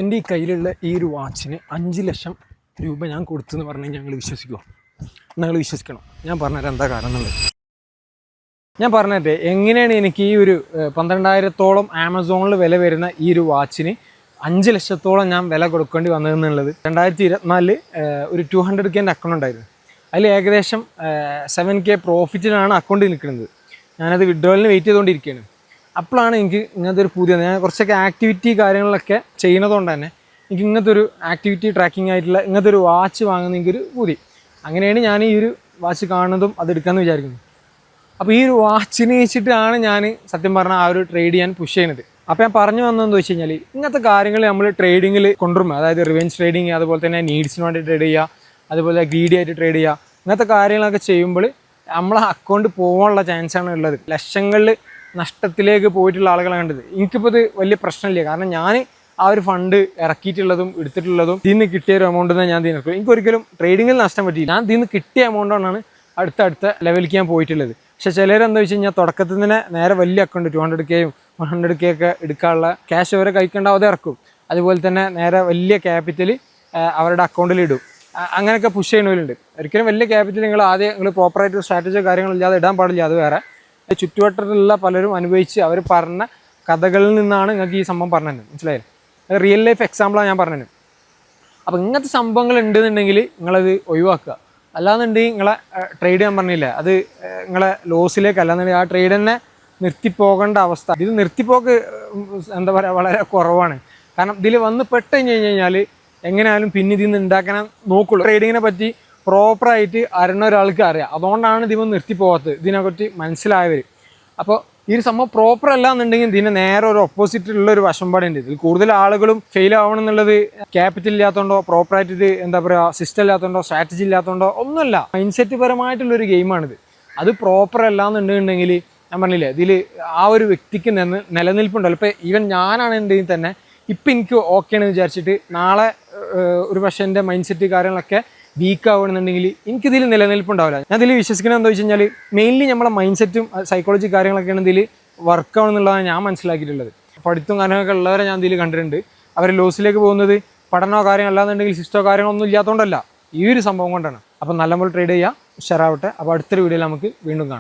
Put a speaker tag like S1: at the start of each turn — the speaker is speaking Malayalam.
S1: എൻ്റെ ഈ കയ്യിലുള്ള ഈ ഒരു വാച്ചിന് 5 ലക്ഷം രൂപ ഞാൻ കൊടുത്തെന്ന് പറഞ്ഞാൽ ഞങ്ങൾ വിശ്വസിക്കുമോ? ഞങ്ങൾ വിശ്വസിക്കണം. ഞാൻ പറഞ്ഞുതരാം എന്താ കാരണം എന്നുള്ളത്. ഞാൻ പറഞ്ഞിട്ട് എങ്ങനെയാണ് എനിക്ക് ഈ ഒരു 12,000-ഓളം ആമസോണിൽ വില വരുന്ന ഈ ഒരു വാച്ചിന് 5 ലക്ഷത്തോളം ഞാൻ വില കൊടുക്കേണ്ടി വന്നതെന്നുള്ളത്. 2024 ഒരു 200K അക്കൗണ്ട് ഉണ്ടായിരുന്നു. അതിൽ ഏകദേശം 7K പ്രോഫിറ്റിലാണ് അക്കൗണ്ട് നിൽക്കുന്നത്. ഞാനത് വിഡ്രോവലിന് വെയിറ്റ് ചെയ്തുകൊണ്ടിരിക്കുകയാണ്. അപ്പോഴാണ് എനിക്ക് ഇങ്ങനത്തെ ഒരു ഞാൻ കുറച്ചൊക്കെ ആക്ടിവിറ്റി കാര്യങ്ങളൊക്കെ ചെയ്യുന്നതുകൊണ്ട് തന്നെ എനിക്ക് ഇങ്ങനത്തെ ഒരു ആക്ടിവിറ്റി ട്രാക്കിംഗ് ആയിട്ടുള്ള ഇങ്ങനത്തെ ഒരു വാച്ച് വാങ്ങുന്ന എനിക്കൊരു പൂതി. അങ്ങനെയാണ് ഞാൻ ഈ ഒരു വാച്ച് കാണുന്നതും അതെടുക്കാമെന്ന് വിചാരിക്കുന്നത്. അപ്പോൾ ഈ ഒരു വാച്ചിനെ വെച്ചിട്ടാണ് ഞാൻ സത്യം പറഞ്ഞാൽ ആ ഒരു ട്രേഡ് ചെയ്യാൻ പുഷ് ചെയ്യുന്നത്. അപ്പോൾ ഞാൻ പറഞ്ഞു വന്നതെന്ന് വെച്ച് കഴിഞ്ഞാൽ ഇങ്ങനത്തെ കാര്യങ്ങൾ നമ്മൾ ട്രേഡിങ്ങിൽ കൊണ്ടുവരുമ്പോൾ, അതായത് റിവെഞ്ച് ട്രേഡിങ്, അതുപോലെ തന്നെ നീഡ്സിന് വേണ്ടി ട്രേഡ് ചെയ്യുക, അതുപോലെ ഗ്രീഡി ആയിട്ട് ട്രേഡ് ചെയ്യുക, ഇങ്ങനത്തെ കാര്യങ്ങളൊക്കെ ചെയ്യുമ്പോൾ നമ്മളെ അക്കൗണ്ട് പോകാനുള്ള ചാൻസാണ് ഉള്ളത്. ലക്ഷങ്ങളിൽ നഷ്ടത്തിലേക്ക് പോയിട്ടുള്ള ആളുകളെ കണ്ടത്. എനിക്കിപ്പോൾ ഇത് വലിയ പ്രശ്നമില്ല. കാരണം ഞാൻ ആ ഒരു ഫണ്ട് ഇറക്കിയിട്ടുള്ളതും എടുത്തിട്ടുള്ളതും ഇതിൽ നിന്ന് കിട്ടിയ ഒരു എമൗണ്ട് തന്നെ ഞാൻ തീർക്കും. എനിക്കൊരിക്കലും ട്രേഡിങ്ങിൽ നഷ്ടം പറ്റിയില്ല. ഞാൻ ഇതിൽ നിന്ന് കിട്ടിയ എമൗണ്ട് കൊണ്ടാണ് അടുത്ത ലെവലിലേക്ക് ഞാൻ പോയിട്ടുള്ളത്. പക്ഷേ ചിലരെന്താ വെച്ച് കഴിഞ്ഞാൽ തുടക്കത്തിൽ തന്നെ നേരെ വലിയ അക്കൗണ്ട് 200K 100K ഒക്കെ എടുക്കാനുള്ള ക്യാഷ് അവരെ കഴിക്കേണ്ട അത് ഇറക്കും. അതുപോലെ തന്നെ നേരെ വലിയ ക്യാപിറ്റൽ അവരുടെ അക്കൗണ്ടിൽ ഇടും. അങ്ങനെയൊക്കെ പുഷ് ചെയ്യണവരുണ്ട്. ഒരിക്കലും വലിയ ക്യാപിറ്റൽ നിങ്ങൾ പ്രോപ്പറായിട്ട് സ്ട്രാറ്റജിയോ കാര്യങ്ങളില്ലാതെ ഇടാൻ പാടില്ല. അത് വേറെ. ചുറ്റുവട്ടത്തിലുള്ള പലരും അനുഭവിച്ച് അവർ പറഞ്ഞ കഥകളിൽ നിന്നാണ് നിങ്ങൾക്ക് ഈ സംഭവം പറഞ്ഞത്. മനസ്സിലായില്ലേ? അത് റിയൽ ലൈഫ് എക്സാമ്പിളാണ് ഞാൻ പറഞ്ഞത്. അപ്പോൾ ഇങ്ങനത്തെ സംഭവങ്ങൾ ഉണ്ടെന്നുണ്ടെങ്കിൽ നിങ്ങളത് ഒഴിവാക്കുക. അല്ലാന്നുണ്ടെങ്കിൽ നിങ്ങളെ ട്രേഡ് ചെയ്യാൻ പറഞ്ഞില്ല, അത് നിങ്ങളെ ലോസിലേക്ക് അല്ലാന്നുണ്ടെങ്കിൽ ആ ട്രേഡ് തന്നെ നിർത്തിപ്പോകേണ്ട അവസ്ഥ. ഇത് നിർത്തിപ്പോക്ക് എന്താ പറയുക വളരെ കുറവാണ്. കാരണം ഇതിൽ വന്ന് പെട്ട് കഴിഞ്ഞാൽ എങ്ങനെയായാലും പിന്നെ ഇതിൽ നിന്ന് ഉണ്ടാക്കാൻ നോക്കുള്ളൂ. ട്രേഡിങ്ങിനെ പറ്റി പ്രോപ്പറായിട്ട് അറിയുന്ന ഒരാൾക്ക് അറിയാം. അതുകൊണ്ടാണ് ഇതിമ നിർത്തിപ്പോകാത്തത്, ഇതിനെപ്പറ്റി മനസ്സിലായവർ. അപ്പോൾ ഈ ഒരു സംഭവം പ്രോപ്പർ അല്ല എന്നുണ്ടെങ്കിൽ ഇതിന് നേരെ ഒരു ഓപ്പോസിറ്റുള്ള ഒരു വശംപാടുണ്ട്. ഇതിൽ കൂടുതൽ ആളുകളും ഫെയിൽ ആവണം എന്നുള്ളത് ക്യാപിറ്റൽ ഇല്ലാത്തതുകൊണ്ടോ, പ്രോപ്പറായിട്ട് ഇത് എന്താ പറയുക സിസ്റ്റം ഇല്ലാത്തതുകൊണ്ടോ, സ്ട്രാറ്റജി ഇല്ലാത്തതുകൊണ്ടോ ഒന്നുമല്ല. മൈൻഡ് സെറ്റ് പരമായിട്ടുള്ളൊരു ഗെയിമാണിത്. അത് പ്രോപ്പർ അല്ല എന്നുണ്ടെങ്കിൽ ഞാൻ പറഞ്ഞില്ലേ, ഇതിൽ ആ ഒരു വ്യക്തിക്ക് നിലനിൽപ്പുണ്ടല്ലോ. ഇപ്പോൾ ഈവൻ ഞാനാണെന്നുണ്ടെങ്കിൽ തന്നെ ഇപ്പം എനിക്ക് ഓക്കെ ആണെന്ന് വിചാരിച്ചിട്ട് നാളെ ഒരു പക്ഷേ എൻ്റെ മൈൻഡ് സെറ്റ് കാര്യങ്ങളൊക്കെ വീക്ക് ആവുകയാണെന്നുണ്ടെങ്കിൽ എനിക്കിതിൽ നിലനിൽപ്പുണ്ടാവില്ല. ഞാൻ ഇതിൽ വിശ്വസിക്കുന്നത് എന്താ വെച്ച് കഴിഞ്ഞാൽ മെയിൻലി നമ്മളെ മൈൻഡ് സെറ്റും സൈക്കോളജി കാര്യങ്ങളൊക്കെയാണ് ഇതിൽ വർക്ക് ആവണമെന്നുള്ളതാണ് ഞാൻ മനസ്സിലാക്കിയിട്ടുള്ളത്. പഠിത്തവും കാര്യങ്ങളൊക്കെ ഉള്ളവരെ ഞാൻ ഇതിൽ കണ്ടിട്ടുണ്ട്. അവർ ലോസിലേക്ക് പോകുന്നത് പഠനമോ കാര്യമല്ലാന്നുണ്ടെങ്കിൽ സിസ്റ്റോ കാര്യങ്ങളൊന്നും ഇല്ലാത്തതുകൊണ്ടല്ല, ഈ ഒരു സംഭവം കൊണ്ടാണ്. അപ്പം നല്ലപോലെ ട്രേഡ് ചെയ്യുക, ഉഷാറാവട്ടെ. അപ്പോൾ അടുത്തൊരു വീഡിയോയിൽ നമുക്ക് വീണ്ടും കാണാം.